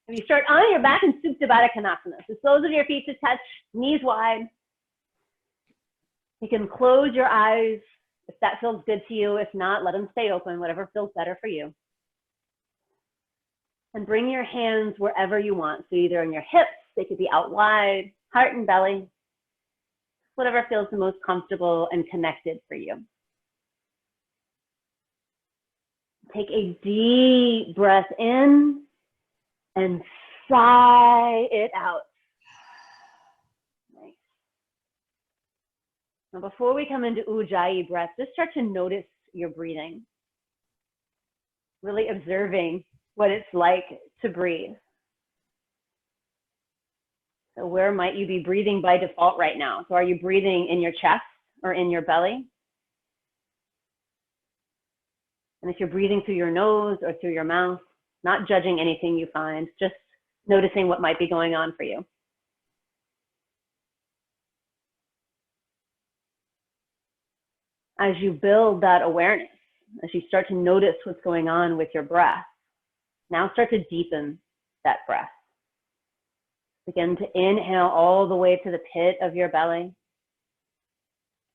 If you start on your back in Supta Baddha Konasana, so soles of your feet to touch, knees wide. You can close your eyes if that feels good to you. If not, let them stay open, whatever feels better for you. And bring your hands wherever you want. So either on your hips, they could be out wide, heart and belly, whatever feels the most comfortable and connected for you. Take a deep breath in and sigh it out. Nice. Now, before we come into Ujjayi breath, just start to notice your breathing. Really observing what it's like to breathe. So where might you be breathing by default right now? So are you breathing in your chest or in your belly? And if you're breathing through your nose or through your mouth, not judging anything you find, just noticing what might be going on for you. As you build that awareness, as you start to notice what's going on with your breath, now start to deepen that breath. Begin to inhale all the way to the pit of your belly.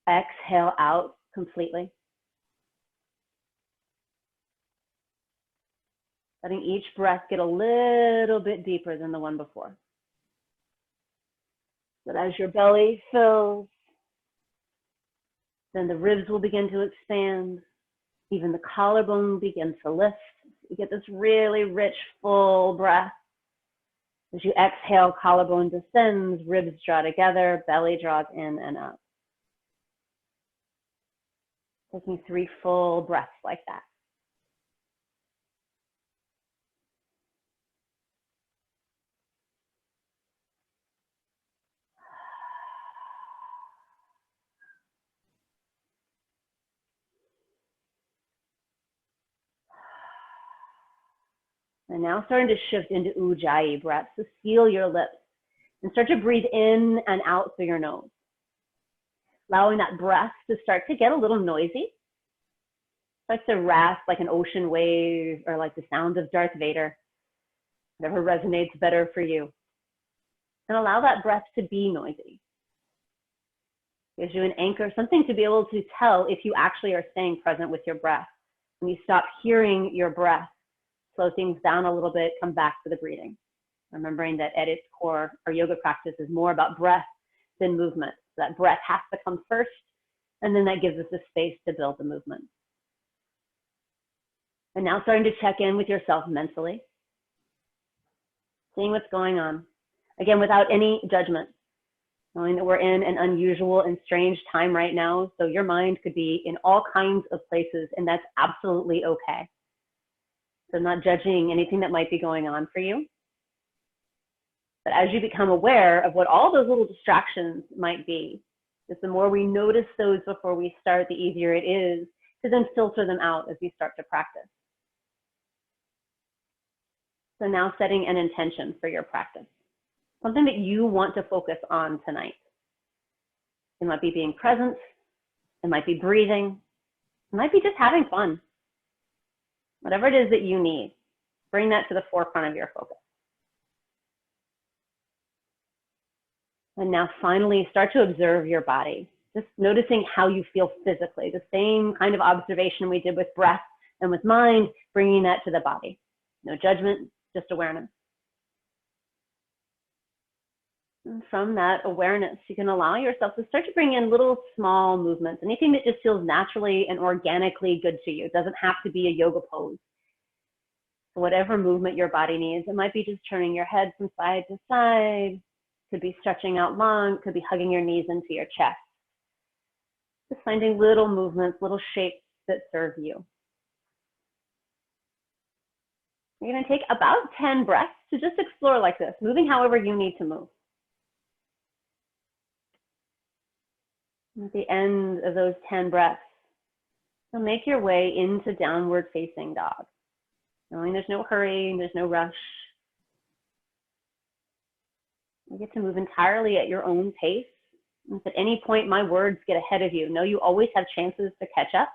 Exhale out completely. Letting each breath get a little bit deeper than the one before. But as your belly fills, then the ribs will begin to expand. Even the collarbone begins to lift. You get this really rich, full breath. As you exhale, collarbone descends, ribs draw together, belly draws in and up. Taking 3 full breaths like that. And now starting to shift into Ujjayi breath. So seal your lips and start to breathe in and out through your nose. Allowing that breath to start to get a little noisy. Starts to rasp like an ocean wave or like the sound of Darth Vader. Whatever resonates better for you. And allow that breath to be noisy. Gives you an anchor, something to be able to tell if you actually are staying present with your breath. When you stop hearing your breath, slow things down a little bit, come back to the breathing. Remembering that at its core, our yoga practice is more about breath than movement. So that breath has to come first, and then that gives us the space to build the movement. And now starting to check in with yourself mentally. Seeing what's going on. Again, without any judgment. Knowing that we're in an unusual and strange time right now, so your mind could be in all kinds of places, and that's absolutely okay. So not judging anything that might be going on for you. But as you become aware of what all those little distractions might be, just the more we notice those before we start, the easier it is to then filter them out as you start to practice. So now setting an intention for your practice. Something that you want to focus on tonight. It might be being present. It might be breathing. It might be just having fun. Whatever it is that you need, bring that to the forefront of your focus. And now finally start to observe your body, just noticing how you feel physically, the same kind of observation we did with breath and with mind, bringing that to the body. No judgment, just awareness. And from that awareness, you can allow yourself to start to bring in little small movements, anything that just feels naturally and organically good to you. It doesn't have to be a yoga pose. So whatever movement your body needs, it might be just turning your head from side to side, could be stretching out long, could be hugging your knees into your chest. Just finding little movements, little shapes that serve you. You're going to take about 10 breaths to just explore like this, moving however you need to move. At the end of those 10 breaths, you'll make your way into downward facing dog. Knowing there's no hurry, there's no rush. You get to move entirely at your own pace. If at any point my words get ahead of you, know you always have chances to catch up.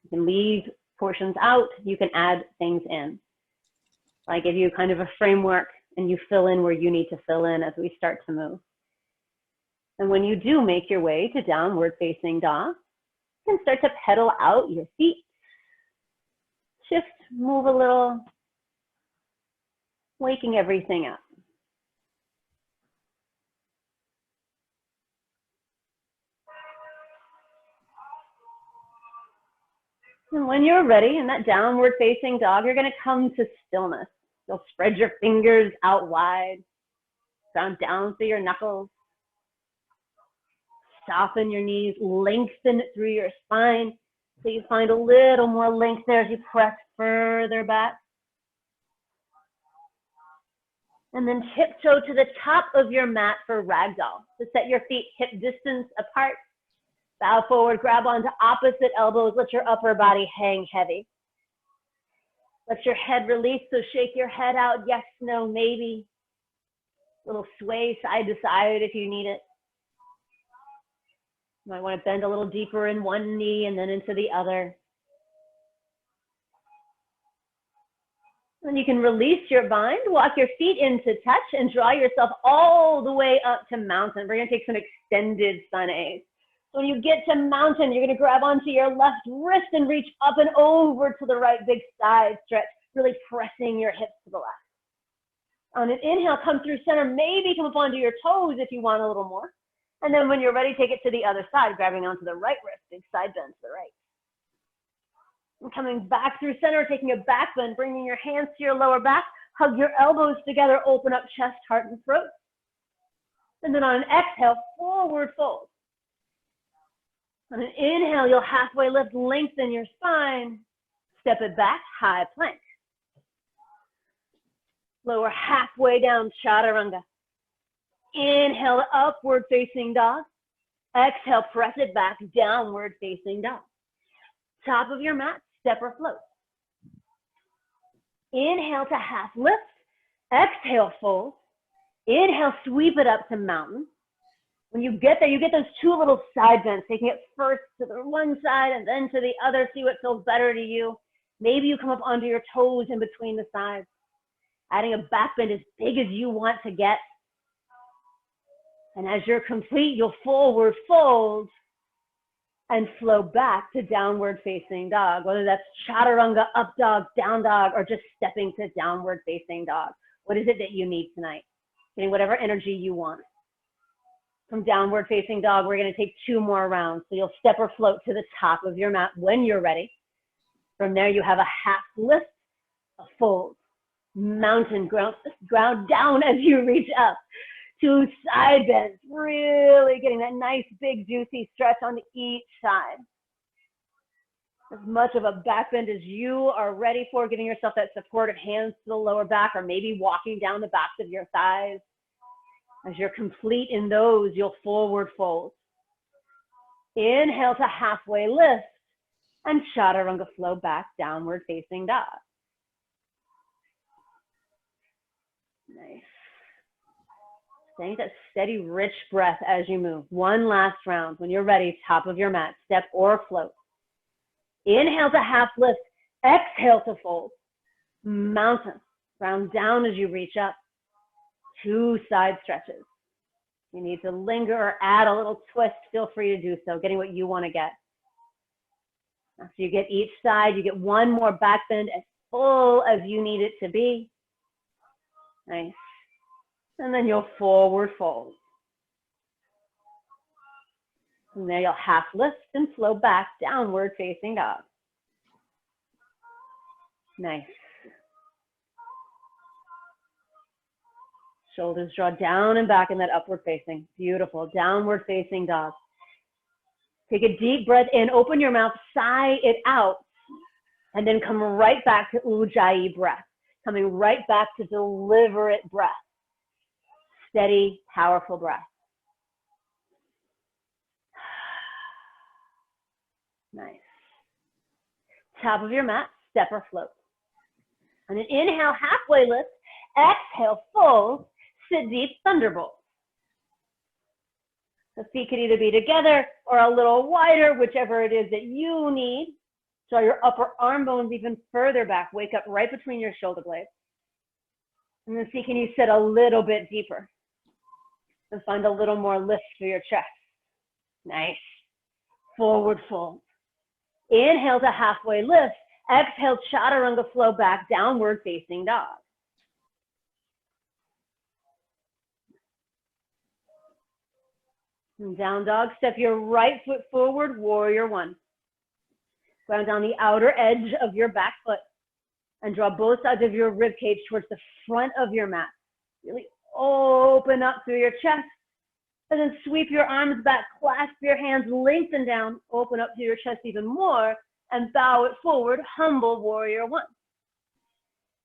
You can leave portions out, you can add things in. I give you kind of a framework and you fill in where you need to fill in as we start to move. And when you do make your way to downward facing dog, you can start to pedal out your feet. Shift, move a little, waking everything up. And when you're ready in that downward facing dog, you're going to come to stillness. You'll spread your fingers out wide, ground down through your knuckles. Soften your knees, lengthen through your spine so you find a little more length there as you press further back. And then tiptoe to the top of your mat for ragdoll. So set your feet hip distance apart. Bow forward, grab onto opposite elbows. Let your upper body hang heavy. Let your head release, so shake your head out. Yes, no, maybe. A little sway side to side if you need it. You might want to bend a little deeper in one knee and then into the other. And you can release your bind, walk your feet into touch, and draw yourself all the way up to mountain. We're going to take some extended sun A's. So when you get to mountain, you're going to grab onto your left wrist and reach up and over to the right, big side stretch, really pressing your hips to the left. On an inhale, come through center, maybe come up onto your toes if you want a little more. And then when you're ready, take it to the other side, grabbing onto the right wrist, big side bend to the right. And coming back through center, taking a back bend, bringing your hands to your lower back, hug your elbows together, open up chest, heart, and throat. And then on an exhale, forward fold. On an inhale, you'll halfway lift, lengthen your spine, step it back, high plank. Lower halfway down, chaturanga. Inhale, upward facing dog. Exhale, press it back, downward facing dog. Top of your mat, step or float. Inhale to half lift. Exhale, fold. Inhale, sweep it up to mountain. When you get there, you get those two little side bends, taking it first to the one side and then to the other. See what feels better to you. Maybe you come up onto your toes in between the sides. Adding a back bend as big as you want to get. And as you're complete, you'll forward fold and flow back to downward facing dog, whether that's chaturanga, up dog, down dog, or just stepping to downward facing dog. What is it that you need tonight? Getting whatever energy you want. From downward facing dog, we're going to take 2 more rounds. So you'll step or float to the top of your mat when you're ready. From there, you have a half lift, a fold, mountain, ground down as you reach up. 2 side bends, really getting that nice, big, juicy stretch on each side. As much of a back bend as you are ready for, giving yourself that support of hands to the lower back, or maybe walking down the backs of your thighs. As you're complete in those, you'll forward fold. Inhale to halfway lift, and chaturanga, flow back, downward facing dog. Nice. Staying that steady, rich breath as you move. One last round. When you're ready, top of your mat, step or float. Inhale to half lift. Exhale to fold. Mountain. Ground down as you reach up. 2 side stretches. You need to linger or add a little twist. Feel free to do so, getting what you want to get. After you get each side, you get 1 more back bend as full as you need it to be. Nice. And then you'll forward fold. From there, you'll half lift and flow back, downward facing dog. Nice. Shoulders draw down and back in that upward facing. Beautiful. Downward facing dog. Take a deep breath in, open your mouth, sigh it out, and then come right back to Ujjayi breath. Coming right back to deliberate breath. Steady, powerful breath. Nice. Top of your mat, step or float. On an inhale, halfway lift. Exhale, fold. Sit deep, thunderbolt. The feet could either be together or a little wider, whichever it is that you need. Draw your upper arm bones even further back. Wake up right between your shoulder blades. And then see, can you sit a little bit deeper and find a little more lift through your chest? Nice. Forward fold. Inhale to halfway lift. Exhale, chaturanga flow back, downward facing dog. And down dog, step your right foot forward, warrior one. Ground down the outer edge of your back foot and draw both sides of your rib cage towards the front of your mat. Really open up through your chest and then sweep your arms back, clasp your hands, lengthen down, open up through your chest even more and bow it forward, humble warrior one.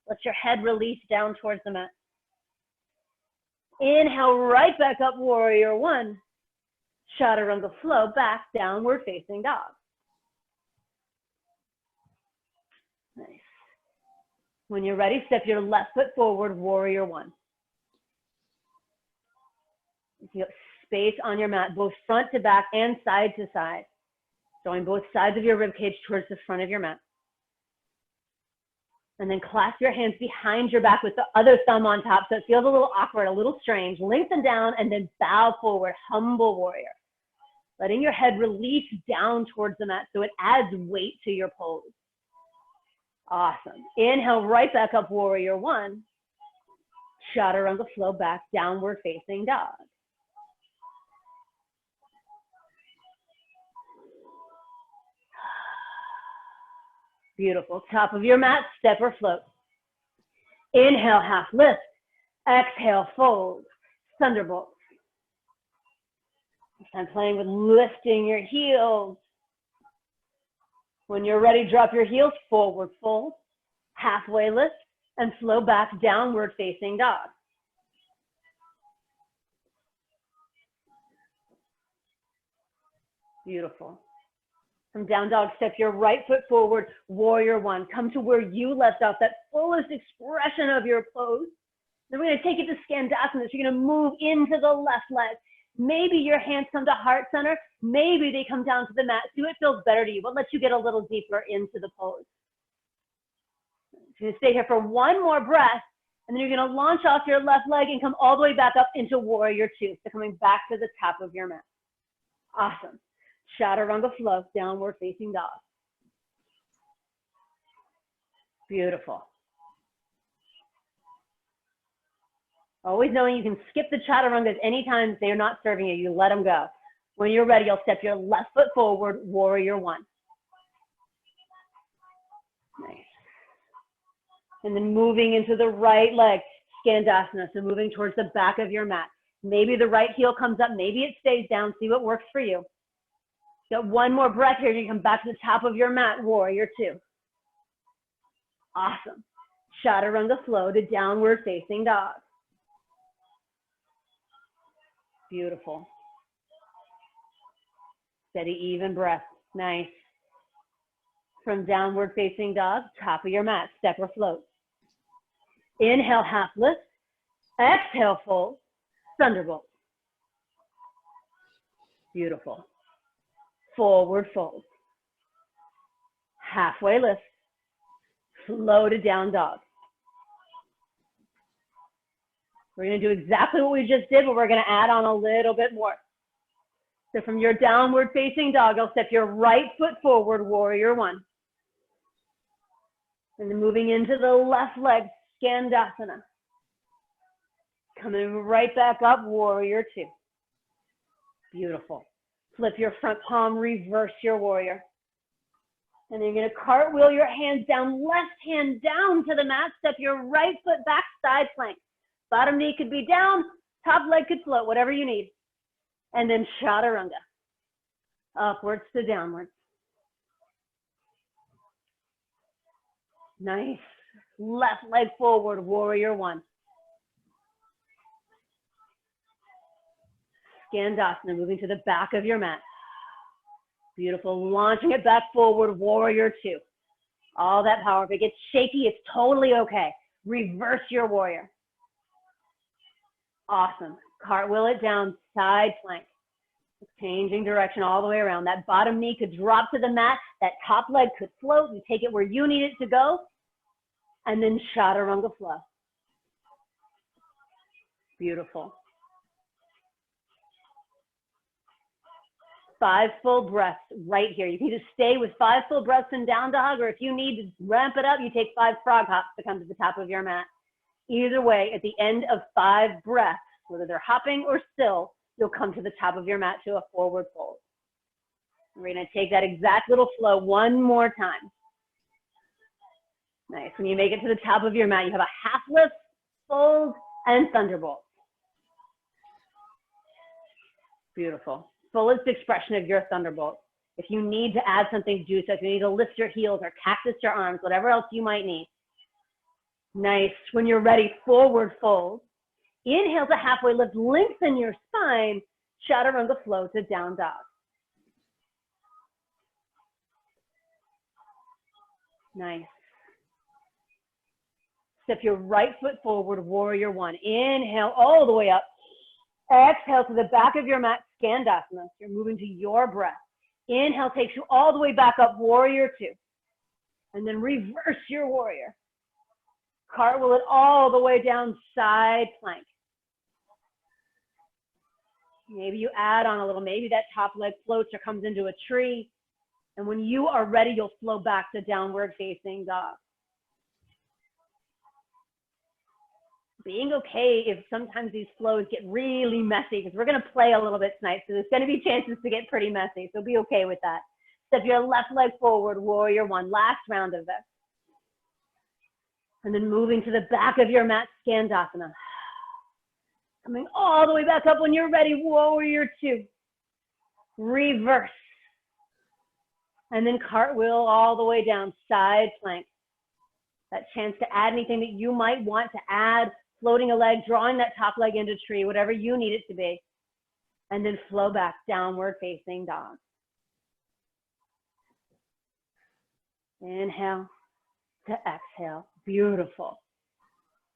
Let your head release down towards the mat. Inhale, right back up, warrior one. Chaturanga flow back, downward facing dog. Nice. When you're ready, step your left foot forward, warrior one. You have space on your mat, both front to back and side to side. Drawing both sides of your rib cage towards the front of your mat. And then clasp your hands behind your back with the other thumb on top so it feels a little awkward, a little strange. Lengthen down and then bow forward, humble warrior. Letting your head release down towards the mat so it adds weight to your pose. Awesome. Inhale, right back up, warrior one. Chaturanga flow back, downward facing dog. Beautiful. Top of your mat, step or float. Inhale, half lift. Exhale, fold. Thunderbolt. I'm playing with lifting your heels. When you're ready, drop your heels, forward fold, halfway lift, and flow back, downward facing dog. Beautiful. From down dog, step your right foot forward, warrior one. Come to where you left off, that fullest expression of your pose. Then we're going to take it to Skandasana. So you're going to move into the left leg. Maybe your hands come to heart center. Maybe they come down to the mat. See what feels better to you. What lets you get a little deeper into the pose. So you're going to stay here for one more breath. And then you're going to launch off your left leg and come all the way back up into warrior two. So coming back to the top of your mat. Awesome. Chaturanga flow, downward facing dog. Beautiful. Always knowing you can skip the chaturangas anytime they're not serving you. You let them go. When you're ready, you'll step your left foot forward, warrior one. Nice. And then moving into the right leg, Skandasana. So moving towards the back of your mat. Maybe the right heel comes up, maybe it stays down. See what works for you. Got one more breath here. You come back to the top of your mat, warrior two. Awesome. Chaturanga flow to downward facing dog. Beautiful. Steady, even breath. Nice. From downward facing dog, top of your mat, step or float. Inhale, half lift. Exhale, fold. Thunderbolt. Beautiful. Forward fold. Halfway lift. Flow to down dog. We're going to do exactly what we just did, but we're going to add on a little bit more. So from your downward facing dog, I'll step your right foot forward, warrior one. And then moving into the left leg, Skandasana. Coming right back up, warrior two. Beautiful. Flip your front palm, reverse your warrior. And then you're going to cartwheel your hands down, left hand down to the mat. Step your right foot back, side plank. Bottom knee could be down, top leg could float, whatever you need. And then chaturanga. Upwards to downwards. Nice. Left leg forward, warrior one. Skandasana, moving to the back of your mat. Beautiful. Launching it back forward, warrior two. All that power. If it gets shaky, it's totally okay. Reverse your warrior. Awesome. Cartwheel it down, side plank. Changing direction all the way around. That bottom knee could drop to the mat. That top leg could float. You take it where you need it to go. And then chaturanga flow. Beautiful. 5 full breaths right here. You can either stay with 5 full breaths in down dog, or if you need to ramp it up, you take 5 frog hops to come to the top of your mat. Either way, at the end of 5 breaths, whether they're hopping or still, you'll come to the top of your mat to a forward fold. We're going to take that exact little flow one more time. Nice. When you make it to the top of your mat, you have a half lift, fold, and thunderbolt. Beautiful. Fullest expression of your thunderbolt. If you need to add something juicy, if you need to lift your heels or cactus your arms, whatever else you might need. Nice. When you're ready, forward fold. Inhale to halfway lift, lengthen your spine. Chaturanga flow to down dog. Nice. Step your right foot forward, warrior one. Inhale all the way up. Exhale to the back of your mat, Skandasana. You're moving to your breath. Inhale takes you all the way back up, warrior two. And then reverse your warrior. Cartwheel it all the way down, side plank. Maybe you add on a little, maybe that top leg floats or comes into a tree. And when you are ready, you'll flow back to downward facing dog. Being okay if sometimes these flows get really messy, because we're going to play a little bit tonight, so there's going to be chances to get pretty messy, so be okay with that. Step your left leg forward, warrior one, last round of this. And then moving to the back of your mat, Skandasana. Coming all the way back up when you're ready, warrior two. Reverse. And then cartwheel all the way down, side plank. That chance to add anything that you might want to add, floating a leg, drawing that top leg into tree, whatever you need it to be. And then flow back, downward facing dog. Inhale to exhale. Beautiful.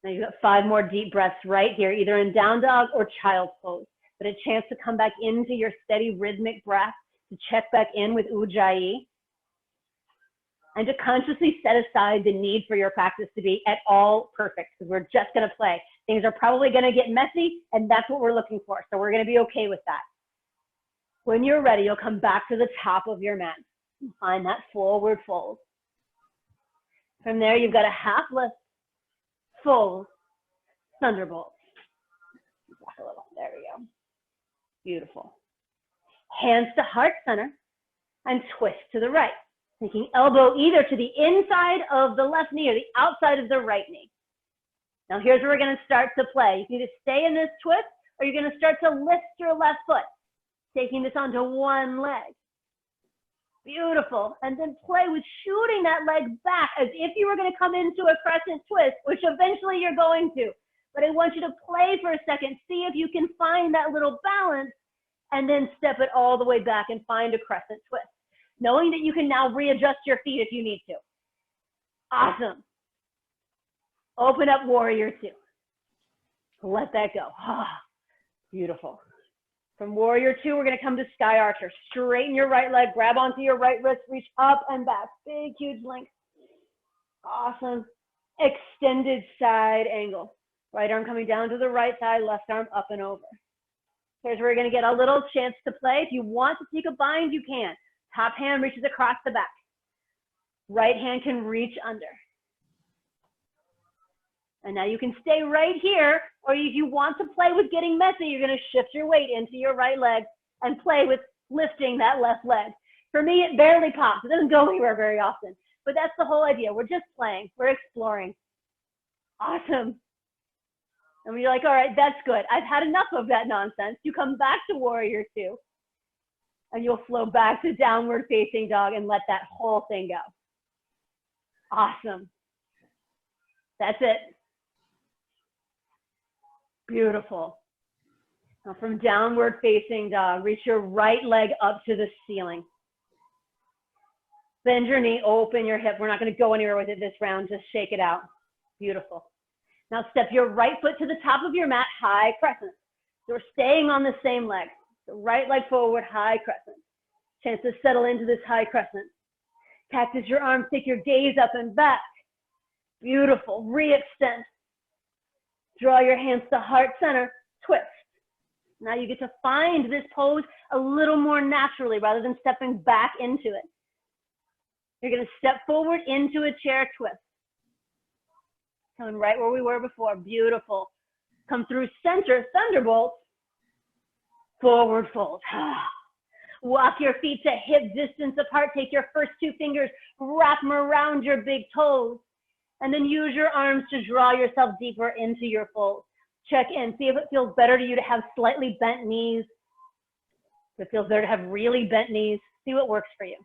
Now you've got 5 more deep breaths right here, either in down dog or child's pose. But a chance to come back into your steady rhythmic breath, to check back in with Ujjayi, and to consciously set aside the need for your practice to be at all perfect, because we're just going to play. Things are probably going to get messy, and that's what we're looking for. So we're going to be okay with that. When you're ready, you'll come back to the top of your mat. Find that forward fold. From there, you've got a half lift, fold, thunderbolt. Back a little. There we go. Beautiful. Hands to heart center and twist to the right. Taking elbow either to the inside of the left knee or the outside of the right knee. Now here's where we're going to start to play. You can either stay in this twist or you're going to start to lift your left foot, taking this onto one leg. Beautiful. And then play with shooting that leg back as if you were going to come into a crescent twist, which eventually you're going to. But I want you to play for a second, see if you can find that little balance, and then step it all the way back and find a crescent twist, knowing that you can now readjust your feet if you need to. Awesome. Open up warrior two. Let that go. Beautiful. From warrior two, we're going to come to sky archer. Straighten your right leg, grab onto your right wrist, reach up and back. Big, huge length. Awesome. Extended side angle. Right arm coming down to the right side, left arm up and over. Here's where you're going to get a little chance to play. If you want to take a bind, you can. Top hand reaches across the back. Right hand can reach under. And now you can stay right here, or if you want to play with getting messy, you're going to shift your weight into your right leg and play with lifting that left leg. For me, it barely pops. It doesn't go anywhere very often. But that's the whole idea. We're just playing. We're exploring. Awesome. And you're like, all right, that's good. I've had enough of that nonsense. You come back to warrior two, and you'll flow back to downward facing dog and let that whole thing go. Awesome. That's it. Beautiful. Now from downward facing dog, reach your right leg up to the ceiling. Bend your knee, open your hip. We're not going to go anywhere with it this round. Just shake it out. Beautiful. Now step your right foot to the top of your mat, high crescent. So we're staying on the same leg. So right leg forward, high crescent. Chance to settle into this high crescent. Cactus your arms, take your gaze up and back. Beautiful. Re-extend. Draw your hands to heart center, twist. Now you get to find this pose a little more naturally rather than stepping back into it. You're going to step forward into a chair twist. Coming right where we were before. Beautiful. Come through center, thunderbolt. Forward fold. Walk your feet to hip distance apart. Take your first two fingers, wrap them around your big toes, and then use your arms to draw yourself deeper into your fold. Check in. See if it feels better to you to have slightly bent knees. If it feels better to have really bent knees, see what works for you.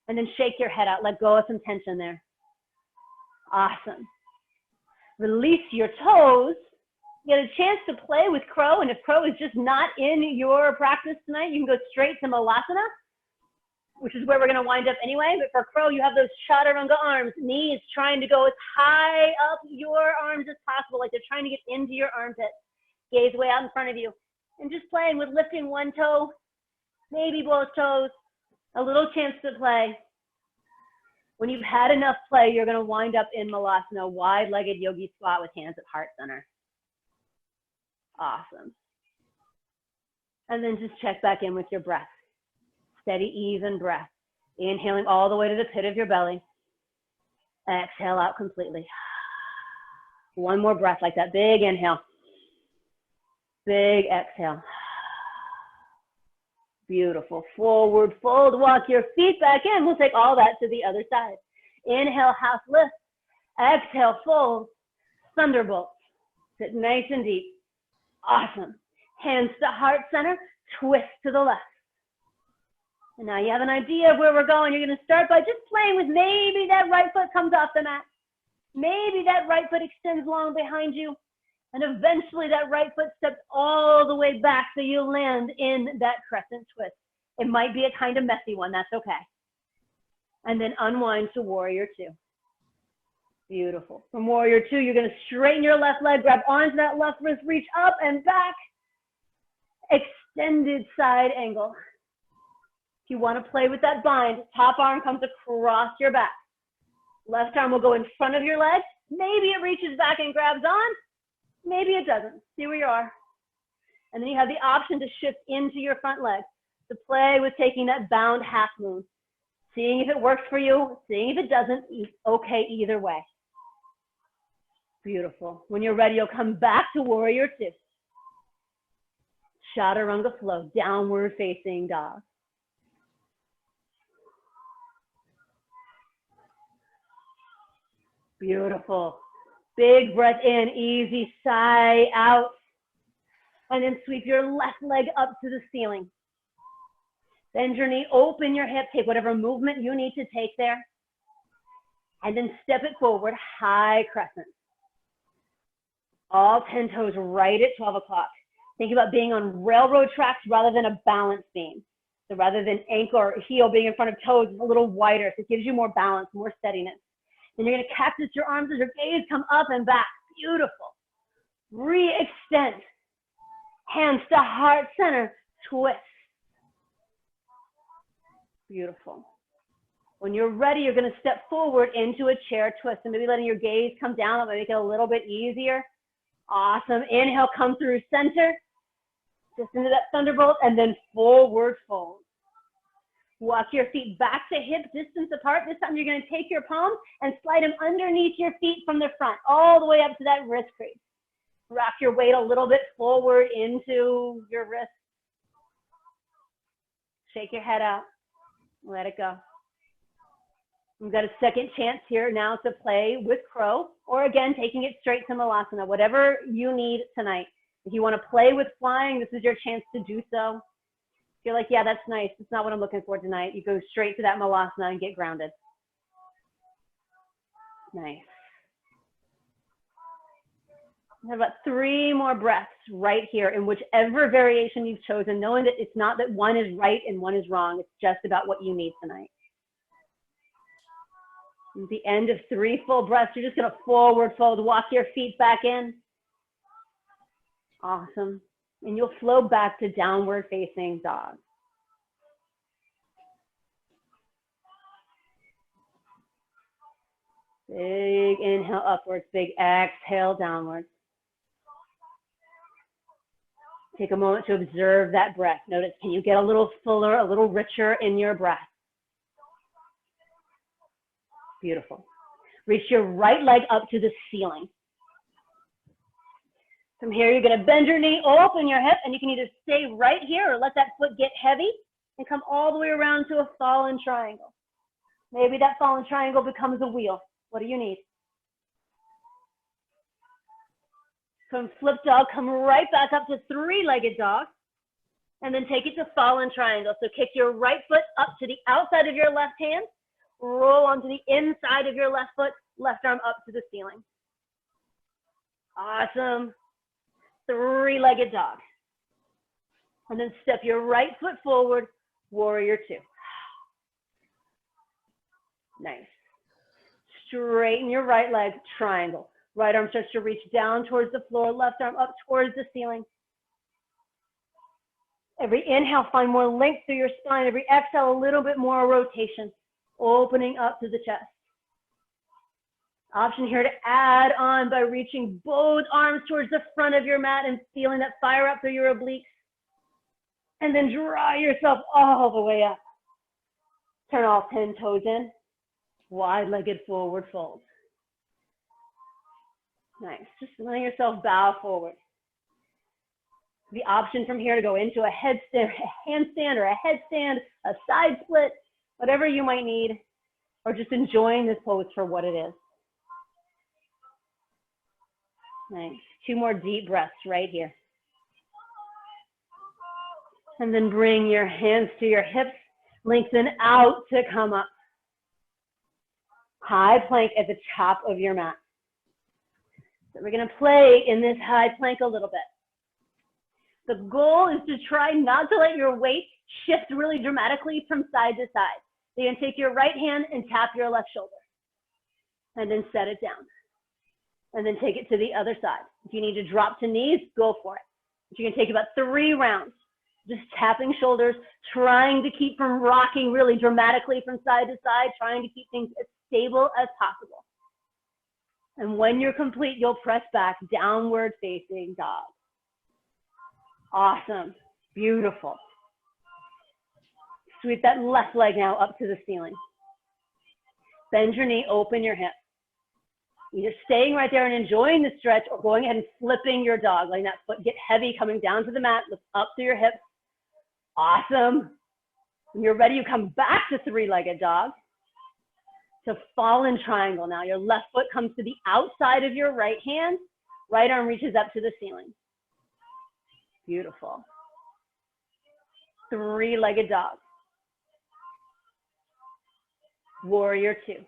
And then shake your head out. Let go of some tension there. Awesome. Release your toes. You get a chance to play with crow, and if crow is just not in your practice tonight, you can go straight to malasana, which is where we're going to wind up anyway. But for crow, you have those chaturanga arms, knees trying to go as high up your arms as possible, like they're trying to get into your armpit. Gaze way out in front of you. And just playing with lifting one toe, maybe both toes, a little chance to play. When you've had enough play, you're going to wind up in malasana, wide-legged yogi squat with hands at heart center. Awesome. And then just check back in with your breath. Steady, even breath. Inhaling all the way to the pit of your belly. Exhale out completely. One more breath like that. Big inhale. Big exhale. Beautiful. Forward fold. Walk your feet back in. We'll take all that to the other side. Inhale, half lift. Exhale, fold. Thunderbolt. Sit nice and deep. Awesome. Hands to heart center. Twist to the left. And now you have an idea of where we're going. You're going to start by just playing with maybe that right foot comes off the mat. Maybe that right foot extends long behind you. And eventually that right foot steps all the way back so you land in that crescent twist. It might be a kind of messy one. That's okay. And then unwind to warrior two. Beautiful. From warrior two, you're going to straighten your left leg, grab onto that left wrist, reach up and back. Extended side angle. If you want to play with that bind, top arm comes across your back. Left arm will go in front of your leg. Maybe it reaches back and grabs on. Maybe it doesn't. See where you are. And then you have the option to shift into your front leg, to play with taking that bound half moon. Seeing if it works for you, seeing if it doesn't, okay either way. Beautiful. When you're ready, you'll come back to warrior two. Chaturanga flow, downward facing dog. Beautiful. Big breath in, easy sigh out. And then sweep your left leg up to the ceiling. Bend your knee, open your hip, take whatever movement you need to take there. And then step it forward, high crescent. All 10 toes right at 12 o'clock. Think about being on railroad tracks rather than a balance beam. So rather than ankle or heel being in front of toes, it's a little wider. So it gives you more balance, more steadiness. Then you're going to cactus your arms as your gaze come up and back. Beautiful. Re-extend. Hands to heart center. Twist. Beautiful. When you're ready, you're going to step forward into a chair twist and maybe letting your gaze come down. That might make it a little bit easier. Awesome. Inhale, come through center. Just into that thunderbolt and then forward fold. Walk your feet back to hip distance apart. This time you're going to take your palms and slide them underneath your feet from the front, all the way up to that wrist crease. Rock your weight a little bit forward into your wrist. Shake your head out. Let it go. We've got a second chance here now to play with crow, or again, taking it straight to malasana, whatever you need tonight. If you want to play with flying, this is your chance to do so. If you're like, yeah, that's nice, it's not what I'm looking for tonight, you go straight to that malasana and get grounded. Nice. We have about 3 more breaths right here in whichever variation you've chosen, knowing that it's not that one is right and one is wrong. It's just about what you need tonight. At the end of 3 full breaths, you're just going to forward fold, walk your feet back in. Awesome. And you'll flow back to downward facing dog. Big inhale upwards, big exhale downwards. Take a moment to observe that breath. Notice, can you get a little fuller, a little richer in your breath? Beautiful. Reach your right leg up to the ceiling. From here, you're going to bend your knee, open your hip, and you can either stay right here or let that foot get heavy and come all the way around to a fallen triangle. Maybe that fallen triangle becomes a wheel. What do you need? From flip dog, come right back up to three-legged dog, and then take it to fallen triangle. So kick your right foot up to the outside of your left hand, roll onto the inside of your left foot, left arm up to the ceiling. Awesome. Three-legged dog. And then step your right foot forward, warrior two. Nice. Straighten your right leg, triangle. Right arm starts to reach down towards the floor, left arm up towards the ceiling. Every inhale, find more length through your spine. Every exhale, a little bit more rotation, opening up to the chest. Option here to add on by reaching both arms towards the front of your mat and feeling that fire up through your obliques. And then draw yourself all the way up. Turn all 10 toes in. Wide-legged forward fold. Nice. Just letting yourself bow forward. The option from here to go into a headstand, a handstand, or a headstand, a side split, whatever you might need, or just enjoying this pose for what it is. Nice. 2 more deep breaths right here. And then bring your hands to your hips, lengthen out to come up. High plank at the top of your mat. So we're going to play in this high plank a little bit. The goal is to try not to let your weight shift really dramatically from side to side. So you can take your right hand and tap your left shoulder. And then set it down. And then take it to the other side. If you need to drop to knees, go for it. But you can take about 3 rounds. Just tapping shoulders, trying to keep from rocking really dramatically from side to side, trying to keep things as stable as possible. And when you're complete, you'll press back, downward facing dog. Awesome. Beautiful. Sweep that left leg now up to the ceiling. Bend your knee, open your hip. Either staying right there and enjoying the stretch or going ahead and flipping your dog, letting that foot get heavy, coming down to the mat, lift up through your hips. Awesome. When you're ready, you come back to three-legged dog. To fallen triangle now. Your left foot comes to the outside of your right hand. Right arm reaches up to the ceiling. Beautiful. Three-legged dog. Warrior two.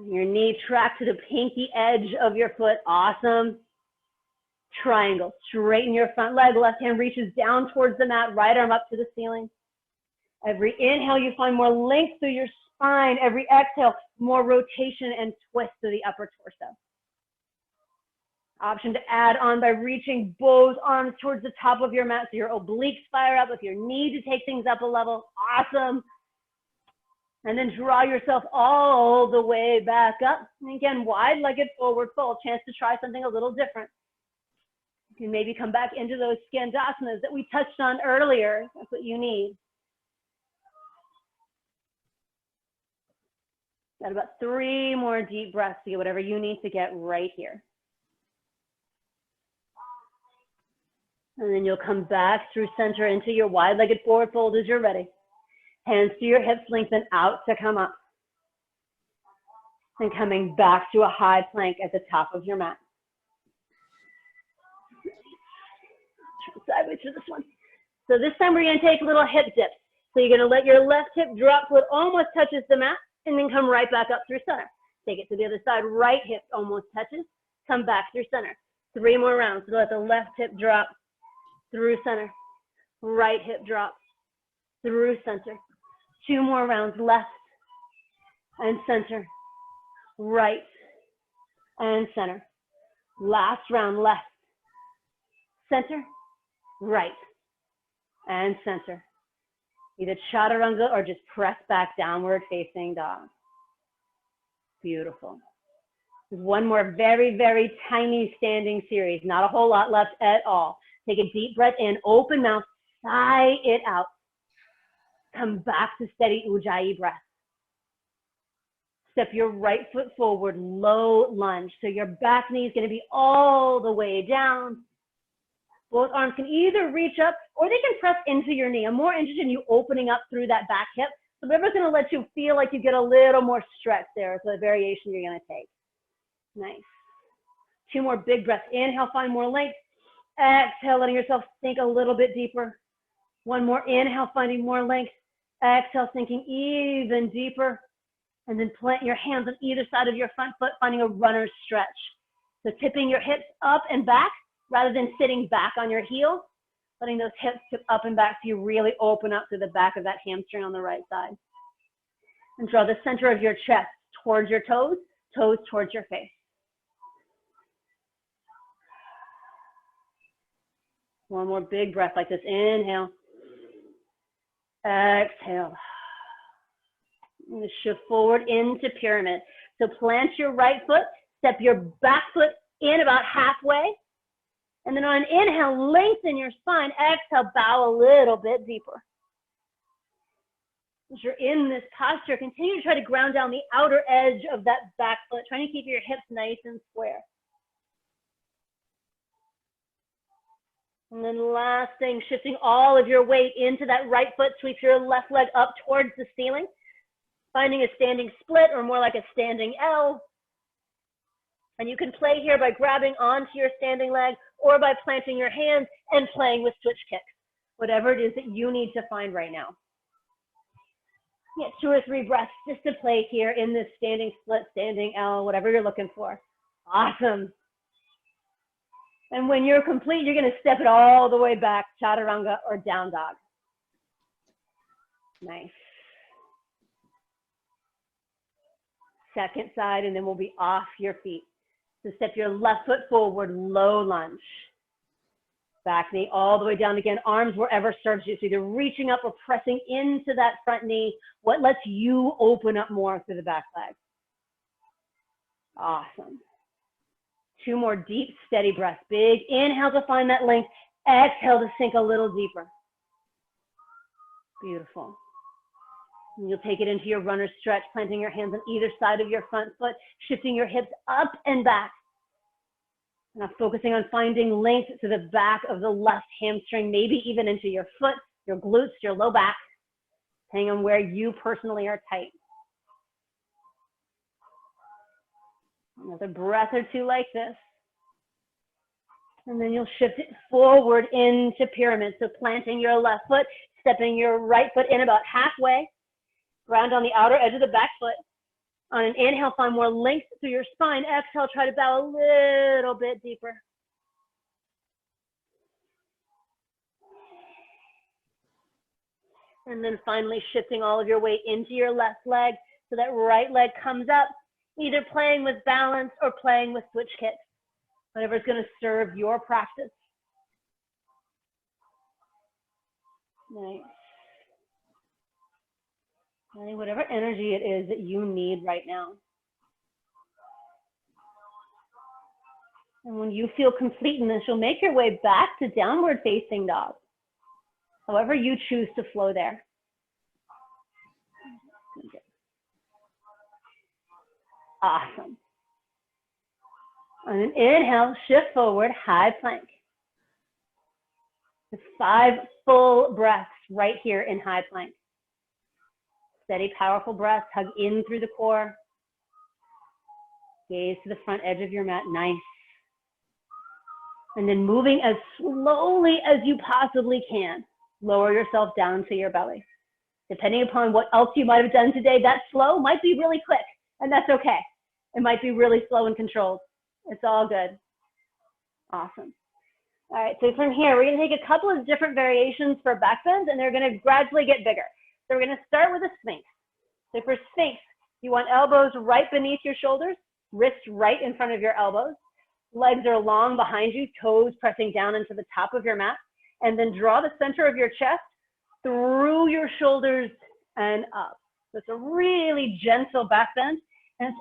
Your knee track to the pinky edge of your foot. Awesome. Triangle. Straighten your front leg. Left hand reaches down towards the mat. Right arm up to the ceiling. Every inhale, you find more length through your spine. Every exhale, more rotation and twist to the upper torso. Option to add on by reaching both arms towards the top of your mat so your obliques fire up with your knee to take things up a level. Awesome. And then draw yourself all the way back up. And again, wide-legged forward fold. Chance to try something a little different. You can maybe come back into those Skandhasanas that we touched on earlier. That's what you need. Got about 3 more deep breaths to get whatever you need to get right here. And then you'll come back through center into your wide-legged forward fold as you're ready. Hands to your hips, lengthen out to come up. And coming back to a high plank at the top of your mat. Turn sideways for this one. So this time we're going to take little hip dips. So you're going to let your left hip drop so it almost touches the mat. And then come right back up through center. Take it to the other side. Right hip almost touches. Come back through center. 3 more rounds. So let the left hip drop through center. Right hip drop through center. 2 more rounds. Left and center. Right and center. Last round. Left, center, right, and center. Either chaturanga or just press back, downward facing dog. Beautiful. One more very, very tiny standing series. Not a whole lot left at all. Take a deep breath in, open mouth, sigh it out. Come back to steady Ujjayi breath. Step your right foot forward, low lunge. So your back knee is going to be all the way down. Both arms can either reach up or they can press into your knee. I'm more interested in you opening up through that back hip. So whatever's going to let you feel like you get a little more stretch there is the variation you're going to take. Nice. 2 more big breaths. Inhale, find more length. Exhale, letting yourself sink a little bit deeper. 1 more. Inhale, finding more length. Exhale, sinking even deeper. And then plant your hands on either side of your front foot, finding a runner's stretch. So tipping your hips up and back rather than sitting back on your heel, letting those hips tip up and back so you really open up to the back of that hamstring on the right side. And draw the center of your chest towards your toes, toes towards your face. One more big breath like this. Inhale. Exhale. Shift forward into pyramid. So plant your right foot, step your back foot in about halfway. And then on an inhale, lengthen your spine. Exhale, bow a little bit deeper. As you're in this posture, continue to try to ground down the outer edge of that back foot, trying to keep your hips nice and square. And then last thing, shifting all of your weight into that right foot, sweep your left leg up towards the ceiling, finding a standing split or more like a standing L. And you can play here by grabbing onto your standing leg or by planting your hands and playing with switch kicks, whatever it is that you need to find right now. Get 2 or 3 breaths just to play here in this standing split, standing L, whatever you're looking for. Awesome. And when you're complete, you're going to step it all the way back, chaturanga or down dog. Nice. Second side, and then we'll be off your feet. So step your left foot forward, low lunge. Back knee all the way down again, arms wherever serves you. So either reaching up or pressing into that front knee, what lets you open up more through the back leg. Awesome. 2 more deep, steady breaths. Big inhale to find that length. Exhale to sink a little deeper. Beautiful. And you'll take it into your runner's stretch, planting your hands on either side of your front foot, shifting your hips up and back. Now focusing on finding length to the back of the left hamstring, maybe even into your foot, your glutes, your low back, depending on where you personally are tight. Another breath or 2 like this. And then you'll shift it forward into pyramid. So planting your left foot, stepping your right foot in about halfway. Ground on the outer edge of the back foot. On an inhale, find more length through your spine. Exhale, try to bow a little bit deeper. And then finally shifting all of your weight into your left leg so that right leg comes up, either playing with balance or playing with switch kicks, whatever's going to serve your practice. Nice. Whatever energy it is that you need right now. And when you feel complete in this, you'll make your way back to downward facing dog. However you choose to flow there. Awesome. On an inhale, shift forward, high plank. 5 full breaths right here in high plank. Steady, powerful breaths, hug in through the core. Gaze to the front edge of your mat, nice. And then moving as slowly as you possibly can, lower yourself down to your belly. Depending upon what else you might have done today, that slow might be really quick, and that's okay. It might be really slow and controlled. It's all good. Awesome. All right, so from here, we're gonna take a couple of different variations for back bends, and they're gonna gradually get bigger. So we're gonna start with a Sphinx. So for Sphinx, you want elbows right beneath your shoulders, wrists right in front of your elbows. Legs are long behind you, toes pressing down into the top of your mat. And then draw the center of your chest through your shoulders and up. So it's a really gentle back bend. And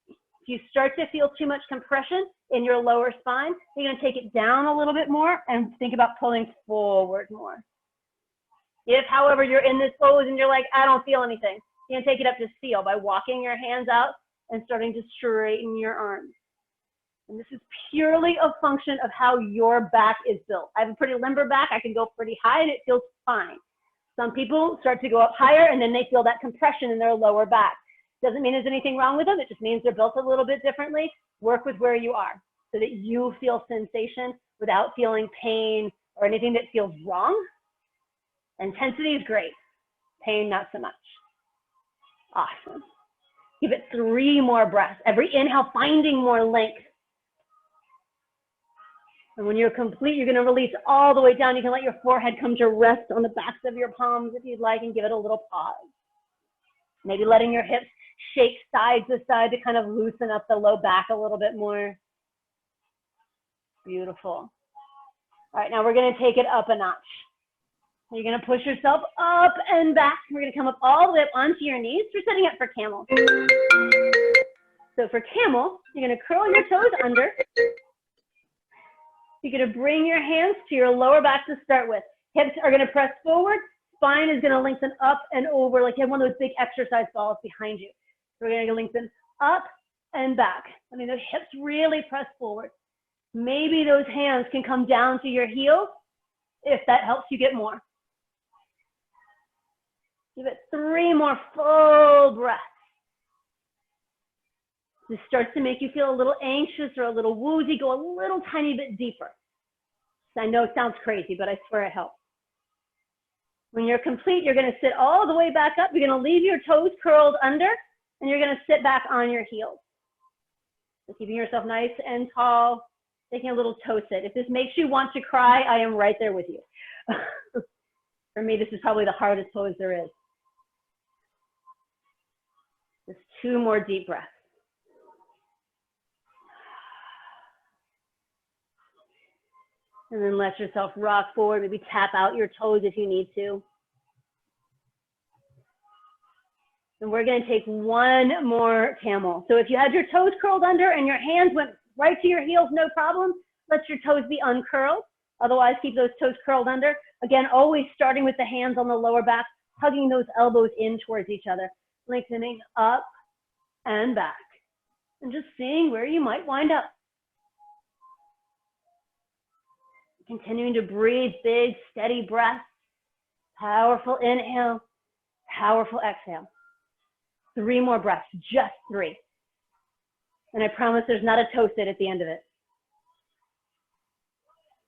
if you start to feel too much compression in your lower spine, you're going to take it down a little bit more and think about pulling forward more. If, however, you're in this pose and you're like, I don't feel anything, you're going to take it up to seal by walking your hands out and starting to straighten your arms. And this is purely a function of how your back is built. I have a pretty limber back. I can go pretty high and it feels fine. Some people start to go up higher and then they feel that compression in their lower back. Doesn't mean there's anything wrong with them. It just means they're built a little bit differently. Work with where you are so that you feel sensation without feeling pain or anything that feels wrong. Intensity is great. Pain, not so much. Awesome. Give it 3 more breaths. Every inhale, finding more length. And when you're complete, you're going to release all the way down. You can let your forehead come to rest on the backs of your palms if you'd like, and give it a little pause. Maybe letting your hips shake side to side to kind of loosen up the low back a little bit more. Beautiful. All right, now we're going to take it up a notch. You're going to push yourself up and back. We're going to come up all the way up onto your knees. We're setting up for camel. So for camel, you're going to curl your toes under. You're going to bring your hands to your lower back to start with. Hips are going to press forward. Spine is going to lengthen up and over like you have one of those big exercise balls behind you. So we're going to lengthen up and back. I mean, those hips really press forward. Maybe those hands can come down to your heels if that helps you get more. Give it 3 more full breaths. This starts to make you feel a little anxious or a little woozy. Go a little tiny bit deeper. I know it sounds crazy, but I swear it helps. When you're complete, you're going to sit all the way back up. You're going to leave your toes curled under, and you're going to sit back on your heels. So keeping yourself nice and tall, taking a little toe sit. If this makes you want to cry, I am right there with you. For me, this is probably the hardest pose there is. Just 2 more deep breaths. And then let yourself rock forward, maybe tap out your toes if you need to. And we're going to take 1 more camel. So if you had your toes curled under and your hands went right to your heels, no problem. Let your toes be uncurled. Otherwise, keep those toes curled under. Again, always starting with the hands on the lower back, hugging those elbows in towards each other, lengthening up and back. And just seeing where you might wind up. Continuing to breathe big, steady breaths. Powerful inhale, powerful exhale. 3 more breaths, just 3. And I promise there's not a toe sit at the end of it.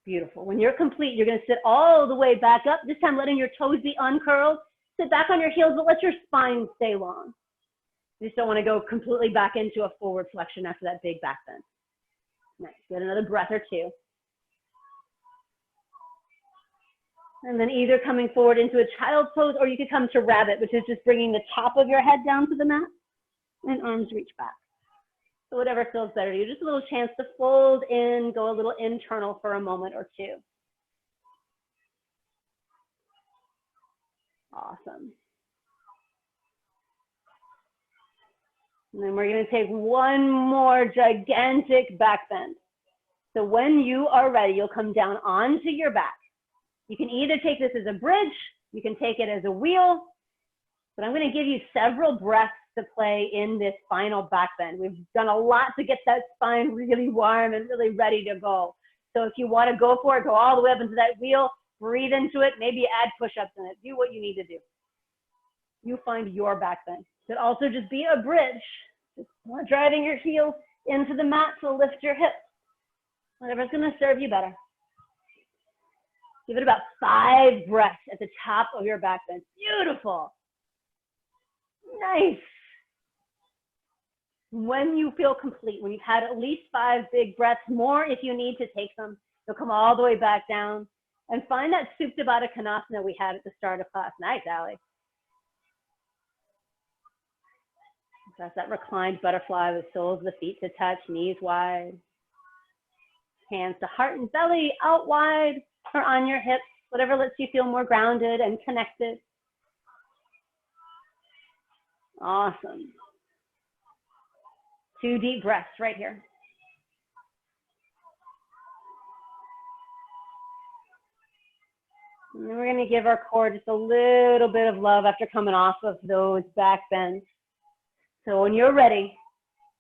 Beautiful. When you're complete, you're going to sit all the way back up, this time letting your toes be uncurled. Sit back on your heels, but let your spine stay long. You just don't want to go completely back into a forward flexion after that big back bend. Nice. Get another breath or 2. And then either coming forward into a child's pose, or you could come to rabbit, which is just bringing the top of your head down to the mat and arms reach back. So whatever feels better to you, just a little chance to fold in, go a little internal for a moment or 2. Awesome. And then we're going to take 1 more gigantic back bend. So when you are ready, you'll come down onto your back. You can either take this as a bridge, you can take it as a wheel, but I'm going to give you several breaths to play in this final back bend. We've done a lot to get that spine really warm and really ready to go. So if you want to go for it, go all the way up into that wheel, breathe into it, maybe add push-ups in it, do what you need to do. You find your back bend. It could also just be a bridge, just driving your heels into the mat to lift your hips. Whatever's going to serve you better. Give it about 5 breaths at the top of your back bend. Beautiful. Nice. When you feel complete, when you've had at least 5 big breaths, more if you need to take them, you'll come all the way back down and find that Supta Baddha Konasana we had at the start of class. Nice, Allie. That's that reclined butterfly with soles of the feet to touch, knees wide. Hands to heart and belly, out wide or on your hips, whatever lets you feel more grounded and connected. Awesome. 2 deep breaths right here. And then we're going to give our core just a little bit of love after coming off of those back bends. So when you're ready,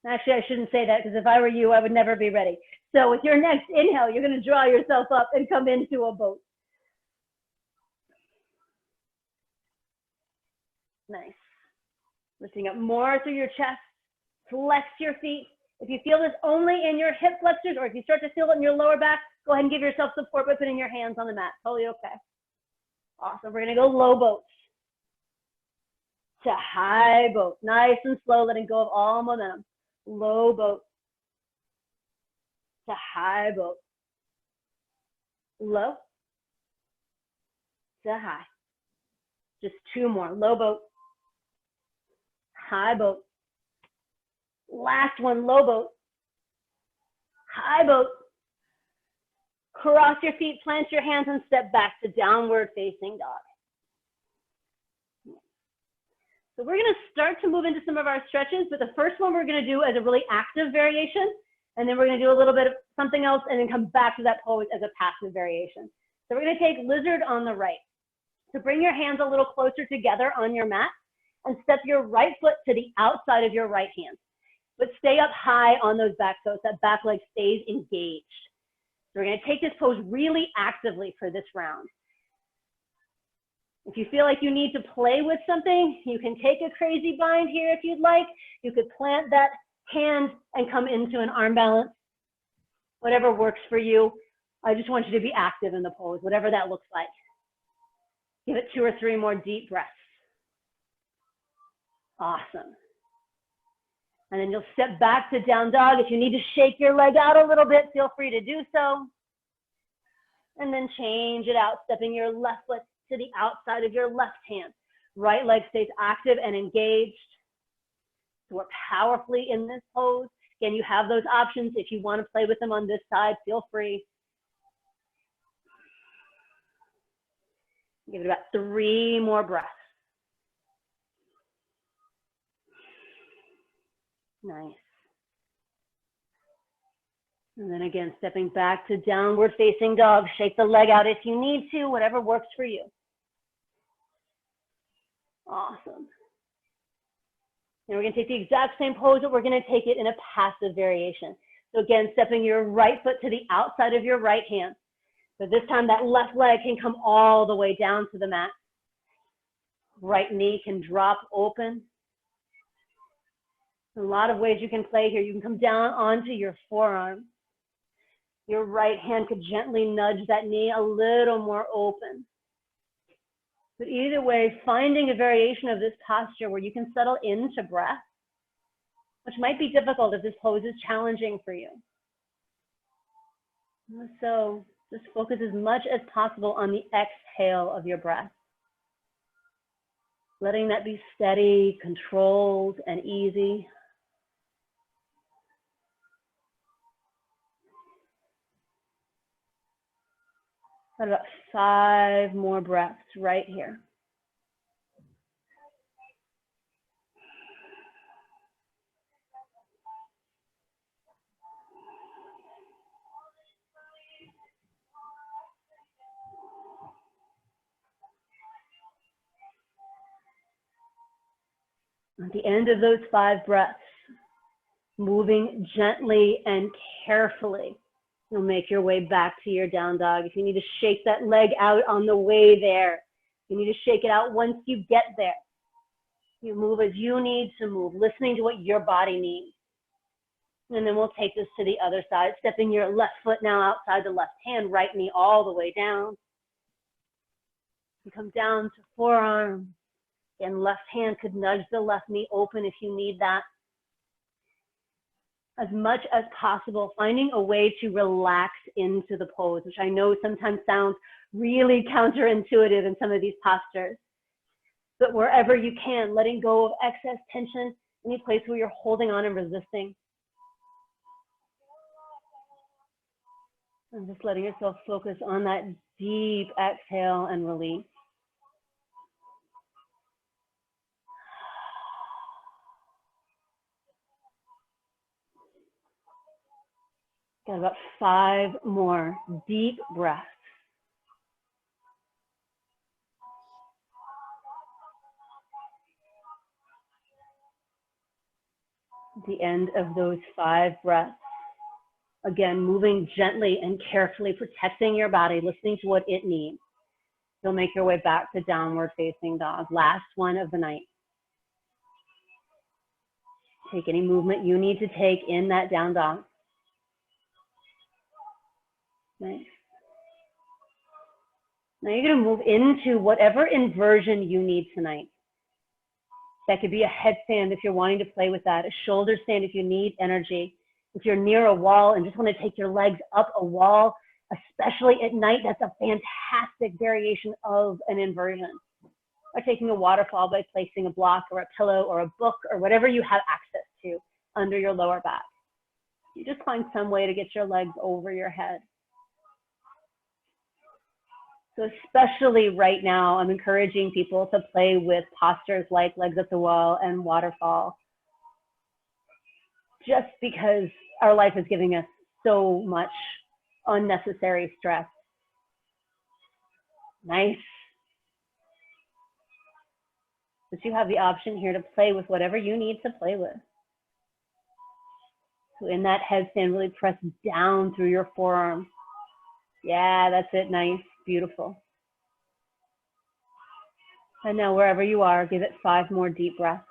actually I shouldn't say that because if I were you, I would never be ready. So with your next inhale, you're going to draw yourself up and come into a boat. Nice. Lifting up more through your chest. Flex your feet. If you feel this only in your hip flexors, or if you start to feel it in your lower back, go ahead and give yourself support by putting your hands on the mat. Totally okay. Awesome. We're going to go low boats to high boat. Nice and slow, letting go of all momentum. Low boat to high boat. Low to high. Just 2 more. Low boat. High boat. Last one, low boat. High boat. Cross your feet, plant your hands, and step back to downward facing dog. So we're going to start to move into some of our stretches, but the first one we're going to do as a really active variation, and then we're going to do a little bit of something else and then come back to that pose as a passive variation. So we're going to take lizard on the right. So bring your hands a little closer together on your mat and step your right foot to the outside of your right hand. But stay up high on those back toes. That back leg stays engaged. So we're going to take this pose really actively for this round. If you feel like you need to play with something, you can take a crazy bind here if you'd like. You could plant that hand and come into an arm balance. Whatever works for you. I just want you to be active in the pose, whatever that looks like. Give it 2 or 3 more deep breaths. Awesome. And then you'll step back to down dog. If you need to shake your leg out a little bit, feel free to do so. And then change it out, stepping your left foot to the outside of your left hand. Right leg stays active and engaged. So we're powerfully in this pose. Again, you have those options. If you want to play with them on this side, feel free. Give it about 3 more breaths. Nice. And then again, stepping back to downward facing dog. Shake the leg out if you need to, whatever works for you. Awesome. And we're going to take the exact same pose, but we're going to take it in a passive variation. So again, stepping your right foot to the outside of your right hand. But this time that left leg can come all the way down to the mat. Right knee can drop open. A lot of ways you can play here. You can come down onto your forearm. Your right hand could gently nudge that knee a little more open. But either way, finding a variation of this posture where you can settle into breath, which might be difficult if this pose is challenging for you. So just focus as much as possible on the exhale of your breath. Letting that be steady, controlled, and easy. About 5 more breaths right here. At the end of those 5 breaths, moving gently and carefully, you'll make your way back to your down dog. If you need to shake that leg out on the way there, you need to shake it out once you get there. You move as you need to move, listening to what your body needs. And then we'll take this to the other side, stepping your left foot now outside the left hand, right knee all the way down. You come down to forearm. Again, left hand could nudge the left knee open if you need that. As much as possible, finding a way to relax into the pose, which I know sometimes sounds really counterintuitive in some of these postures. But wherever you can, letting go of excess tension, any place where you're holding on and resisting. And just letting yourself focus on that deep exhale and release. Got about 5 more deep breaths. At the end of those 5 breaths, again, moving gently and carefully, protecting your body, listening to what it needs. You'll make your way back to downward facing dog. Last one of the night. Take any movement you need to take in that down dog. Nice. Now you're going to move into whatever inversion you need tonight. That could be a headstand if you're wanting to play with that, a shoulder stand if you need energy. If you're near a wall and just want to take your legs up a wall, especially at night, that's a fantastic variation of an inversion. Or taking a waterfall by placing a block or a pillow or a book or whatever you have access to under your lower back. You just find some way to get your legs over your head. So especially right now, I'm encouraging people to play with postures like legs up the wall and waterfall, just because our life is giving us so much unnecessary stress. Nice. But you have the option here to play with whatever you need to play with. So in that headstand, really press down through your forearm. Yeah, that's it. Nice. Beautiful. And now wherever you are, give it 5 more deep breaths.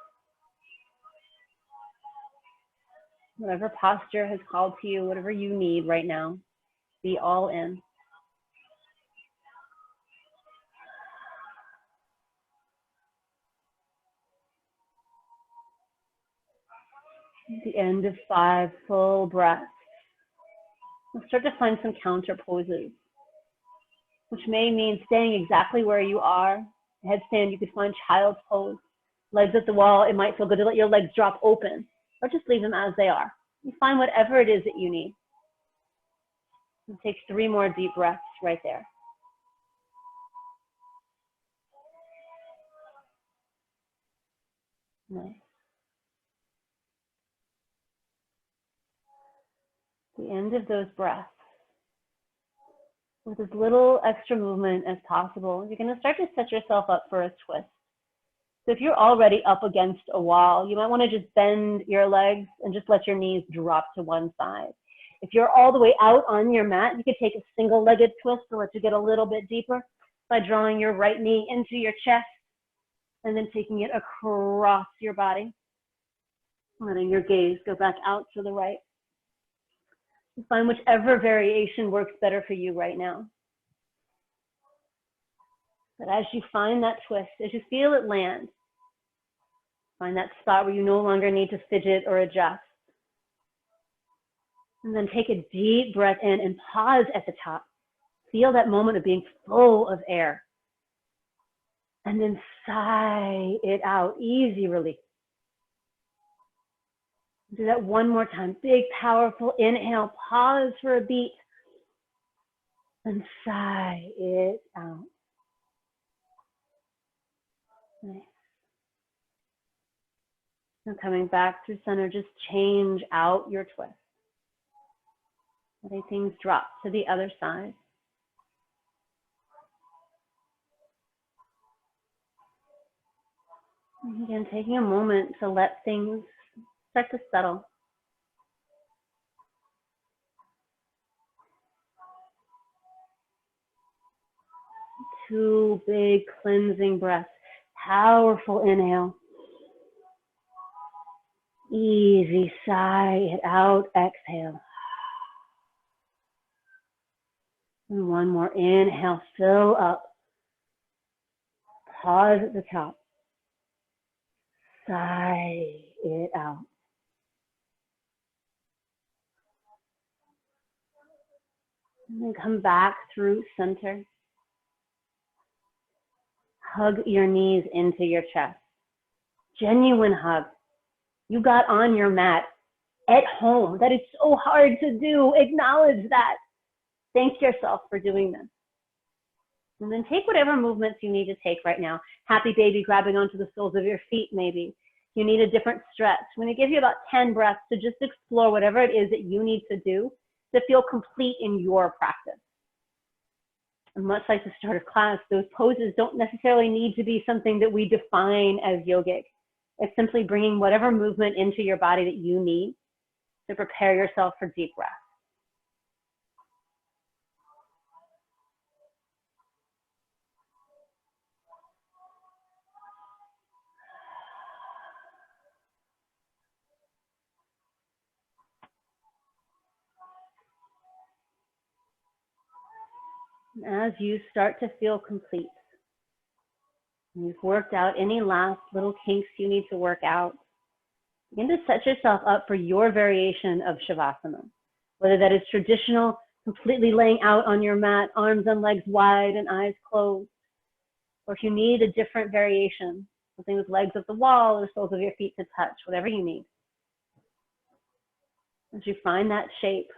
Whatever posture has called to you, whatever you need right now, be all in. At the end of 5 full breaths, we'll start to find some counter poses, which may mean staying exactly where you are. Headstand, you could find child's pose. Legs at the wall, it might feel good to let your legs drop open, or just leave them as they are. You find whatever it is that you need. And take 3 more deep breaths right there. Nice. At the end of those breaths, with as little extra movement as possible, you're going to start to set yourself up for a twist. So if you're already up against a wall, you might want to just bend your legs and just let your knees drop to one side. If you're all the way out on your mat, you could take a single-legged twist to let you get a little bit deeper by drawing your right knee into your chest and then taking it across your body, letting your gaze go back out to the right. You find whichever variation works better for you right now. But as you find that twist, as you feel it land, find that spot where you no longer need to fidget or adjust. And then take a deep breath in and pause at the top. Feel that moment of being full of air. And then sigh it out, easy release. Do that one more time. Big, powerful inhale, pause for a beat, and sigh it out. Nice. Now coming back through center, just change out your twist. Letting things drop to the other side. And again, taking a moment to let things start to settle. Two big cleansing breaths. Powerful inhale. Easy sigh it out, exhale. And one more inhale, fill up. Pause at the top. Sigh it out. And then come back through center. Hug your knees into your chest. Genuine hug. You got on your mat at home. That is so hard to do. Acknowledge that. Thank yourself for doing this. And then take whatever movements you need to take right now. Happy baby, grabbing onto the soles of your feet maybe. You need a different stretch. I'm going to give you about 10 breaths to just explore whatever it is that you need to do to feel complete in your practice. And much like the start of class, those poses don't necessarily need to be something that we define as yogic. It's simply bringing whatever movement into your body that you need to prepare yourself for deep rest. And as you start to feel complete, you've worked out any last little kinks you need to work out, begin to set yourself up for your variation of Shavasana, whether that is traditional, completely laying out on your mat, arms and legs wide and eyes closed, or if you need a different variation, something with legs at the wall or soles of your feet to touch, whatever you need. As you find that shape,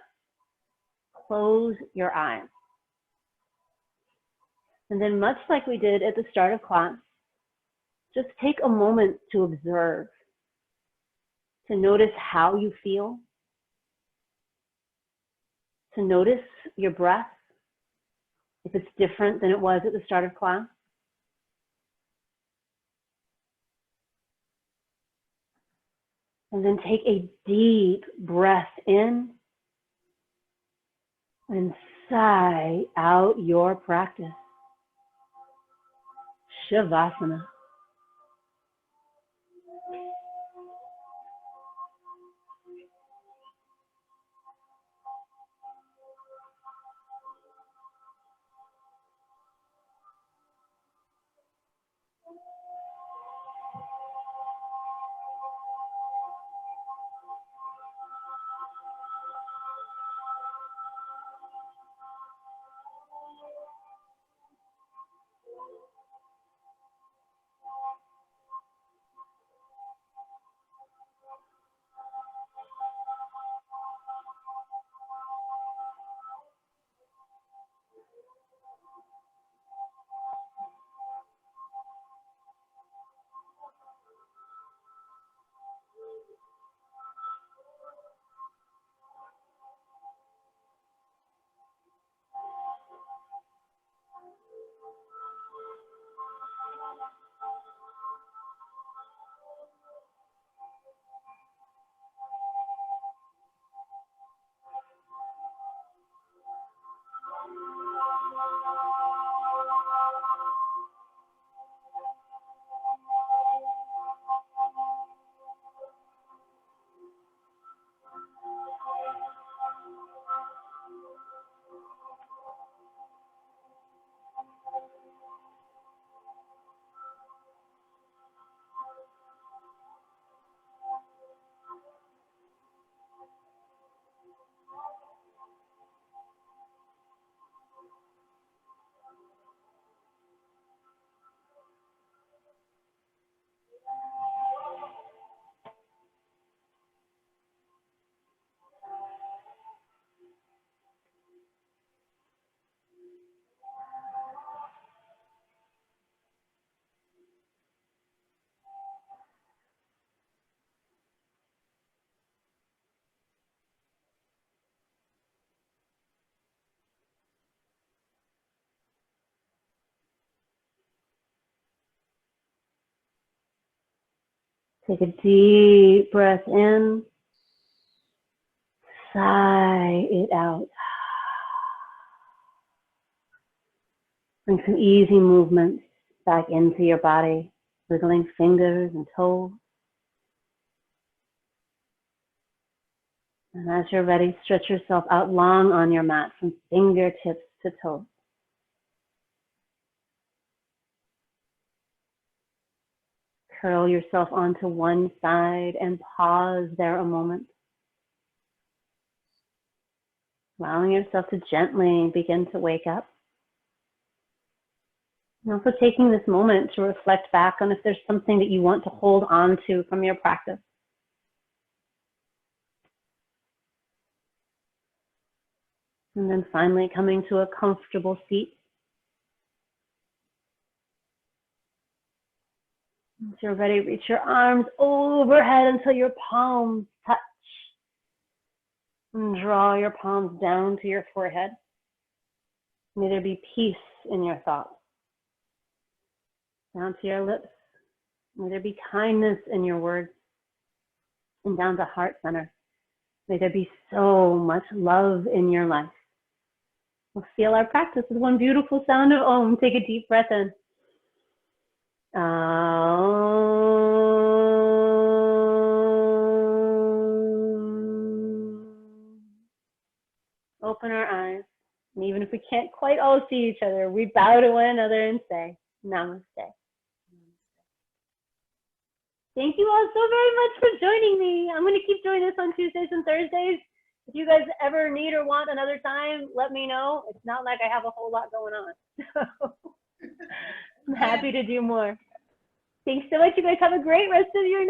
close your eyes. And then, much like we did at the start of class, just take a moment to observe, to notice how you feel, to notice your breath, if it's different than it was at the start of class. And then take a deep breath in and sigh out your practice. Shavasana. Take a deep breath in, sigh it out. Bring some easy movements back into your body, wiggling fingers and toes. And as you're ready, stretch yourself out long on your mat from fingertips to toes. Curl yourself onto one side and pause there a moment. Allowing yourself to gently begin to wake up. And also taking this moment to reflect back on if there's something that you want to hold on to from your practice. And then finally coming to a comfortable seat. Once you're ready, reach your arms overhead until your palms touch. And draw your palms down to your forehead. May there be peace in your thoughts. Down to your lips. May there be kindness in your words. And down to heart center. May there be so much love in your life. We'll seal our practice with one beautiful sound of Om. Take a deep breath in. Open our eyes. And even if we can't quite all see each other, we bow to one another and say, Namaste. Thank you all so very much for joining me. I'm going to keep doing this on Tuesdays and Thursdays. If you guys ever need or want another time, let me know. It's not like I have a whole lot going on. So I'm happy to do more. Thanks so much. You guys have a great rest of your